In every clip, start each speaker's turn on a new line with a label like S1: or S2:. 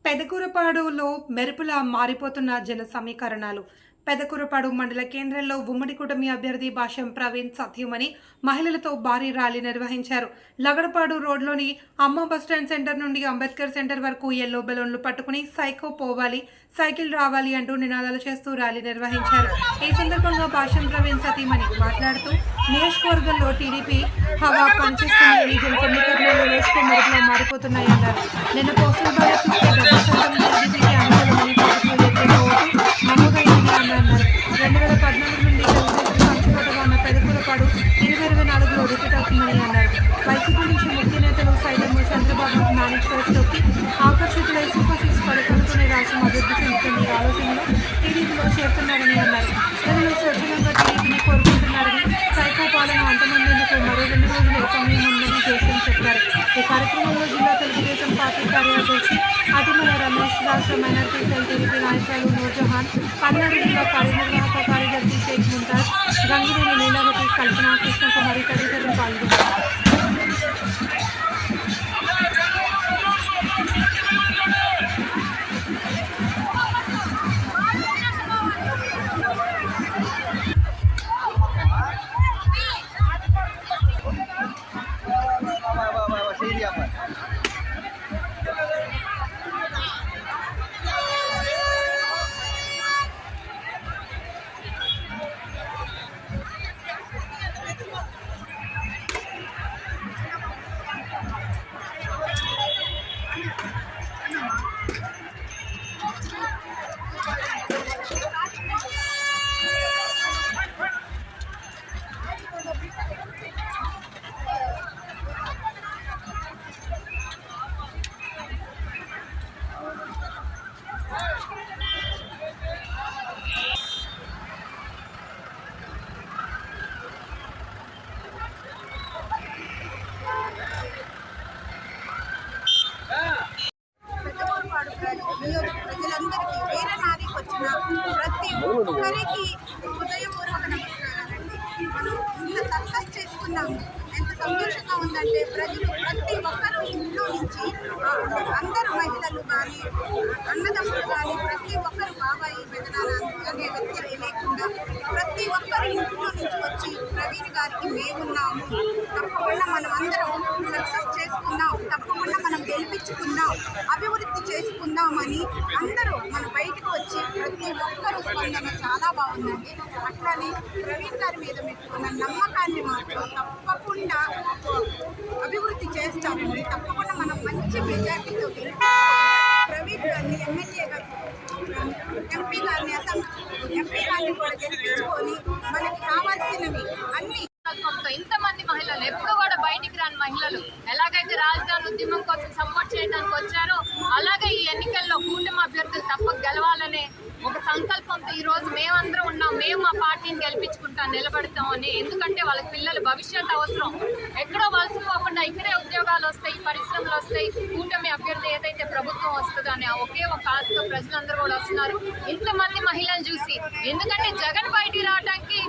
S1: పెదకూరపాడులో మెరుపులా మారిపోతున్న జన సమీకరణాలు. పెదకూరపాడు మండల కేంద్రంలో ఉమ్మడి కూటమి అభ్యర్థి భాష్యం ప్రవీణ్ సత్యమని మహిళలతో భారీ ర్యాలీ నిర్వహించారు. లగడపాడు రోడ్లోని అమ్మ బస్టాండ్ సెంటర్ నుండి అంబేద్కర్ సెంటర్ వరకు ఎల్లో బెలూన్లు పట్టుకుని సైకో పోవాలి, సైకిల్ రావాలి అంటూ నినాదాలు చేస్తూ ర్యాలీ నిర్వహించారు. ఈ సందర్భంగా భాష్యం ప్రవీణ్ సత్యమని మాట్లాడుతూ నియోజకవర్గంలో టీడీపీ హవా పనిచేస్తున్న జన సమీకరణాలు రోజుకు మెరుపులా మారిపోతున్నాయన్నారు. నిన్న పోస్టల్ బ్యాలెట్ టీడీపీకి అనుకూలమని నమోదైందని అన్నారు. 2014 నుండి పంచుకోటగా ఉన్న పెదకూరపాడు 2024లో రిపీట్ అవుతుందని అన్నారు. వైసీపీ నుంచి ముఖ్య నేతలు సైతం చంద్రబాబు మేనిఫెస్టోకి ఆకర్షితులై సూపర్ 6 పథకాలతోనే రాష్ట్రం అభివృద్ధి చెందుతున్న ఈ ఆలోచనలు టీడీపీలో చేరుతున్నారని అన్నారు. ప్రజలు స్వచ్ఛంగా టీడీపీని కోరుకుంటున్నారని, సైకో పాలన అంతమందిందుకు మరో 2 రోజుల సమయం ఉందని జోస్యం చెప్పారు. ఈ కార్యక్రమంలో జిల్లా తెలుగుదేశం పార్టీ కార్యదర్శి అతిమల రమేష్, రాష్ట్ర మైనార్టీ సెల్ టీడీపీ నాయకులు నూర్జహాన్, పల్నాడు జిల్లా కార్యనిర్వాహక కార్యదర్శి షేక్ ముంతాజ్, గంగిరేని లీలావతి, కల్పన, కృష్ణకుమారి తదితరులు పాల్గొన్నారు.
S2: ప్రజలందరికీ వేరే నారికి వచ్చిన ప్రతి ఒక్కరికి హృదయపూర్వక నమస్కారాలండి. మనం ఇంత సక్సెస్ చేసుకున్నాము. ఎంత సంతోషంగా ఉందంటే ప్రజలు ప్రతి ఒక్కరూ ఇంట్లో నుంచి అందరూ మహిళలు కానీ అన్నదమ్ములు కానీ ప్రతి ఒక్కరు బాబాయి పెదనాన్న అనే వ్యక్తి లేకుండా ప్రతి ఒక్కరు ఇంట్లో నుంచి వచ్చి ప్రవీణ్ గారికి మేమున్నాము, తప్పకుండా మనం అందరం సక్సెస్ చేసుకుందాం, తప్పకుండా మనం గెలిపించుకుందాం, అభివృద్ధి చేసుకుందామని అందరూ మన బయటకు వచ్చి ప్రతి ఒక్కరూ స్పందన చాలా బాగుందండి. అట్లానే ప్రవీణ్ గారి మీద పెట్టుకున్న నమ్మకాన్ని మాత్రం తప్పకుండా అభివృద్ధి చేస్తారండి. తప్పకుండా మనం మంచి మెజార్టీతో ప్రవీణ్ గారిని ఎమ్మెల్యేగా, ఎంపీ గారిని కూడా గెలిపించుకొని మనకి కావాల్సినవి అన్ని
S3: ఇంతమంది మహిళలు ఎప్పుడు కూడా బయటికి రాని మహిళలు ఎలాగైతే రాజధాని ఉద్యమం కోసం సపోర్ట్ చేయడానికి వచ్చారో అలాగే ఈ ఎన్నికల్లో కూటమి అభ్యర్థులు తప్పక గెలవాలనే ఒక సంకల్పంతో ఈ రోజు మేమందరం ఉన్నాం. మేము మా పార్టీని గెలిపించుకుంటాం, నిలబడతామని. ఎందుకంటే వాళ్ళకి పిల్లల భవిష్యత్ అవసరం. ఎక్కడో వలసపోకుండా ఇక్కడే ఉద్యోగాలు వస్తాయి, పరిశ్రమలు వస్తాయి, కూటమి అభ్యర్థి ఏదైతే ప్రభుత్వం వస్తుందో అని ఒకే ఒక ఆశతో ప్రజలందరూ కూడా వస్తున్నారు. ఇంతమంది మహిళలు చూసి, ఎందుకంటే జగన్ బయటికి రావడానికి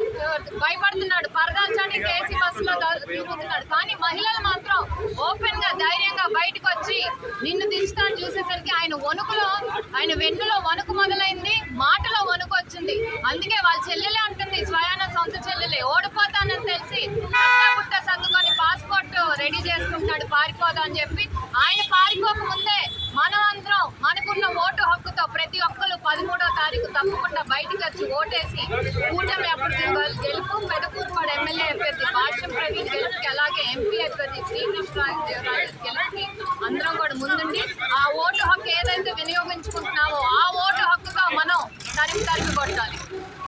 S3: భయపడుతున్నాడు, పరదాల్చడానికి ఏసీ బస్సులో తిరుగుతున్నాడు. కానీ మహిళలు మాత్రం ఓపెన్ గా ధైర్యంగా బయటకు వచ్చి నిన్ను దించుతాను చూసేసరికి ఆయన వెన్నులో వణుకు మొదలైంది, మాటలో వణుకు వచ్చింది. అందుకే వాళ్ళ చెల్లెలే అంటుంది, స్వయాన సొంత చెల్లెలే, ఓడిపోతానని తెలిసి పుట్ట సర్దుకొని పాస్పోర్ట్ రెడీ చేసుకుంటున్నాడు పారిపోదా అని చెప్పి. ఆయన పారిపోక ముందే మనం అందరం మనకున్న ఓటు హక్కుతో ప్రతి ఒక్కరు 13వ తారీఖు తప్పకుండా బయటకు వచ్చి ఓటేసి కూటమి అభ్యర్థి గెలుపు, పెదకూరపాడు ఎమ్మెల్యే అభ్యర్థి భాష్యం ప్రవీణ్ గెలుపుకి, అలాగే ఎంపీ అభ్యర్థి శ్రీకృష్ణ గెలుపుకి అందరం కూడా ముందుండి ఆ ఓటు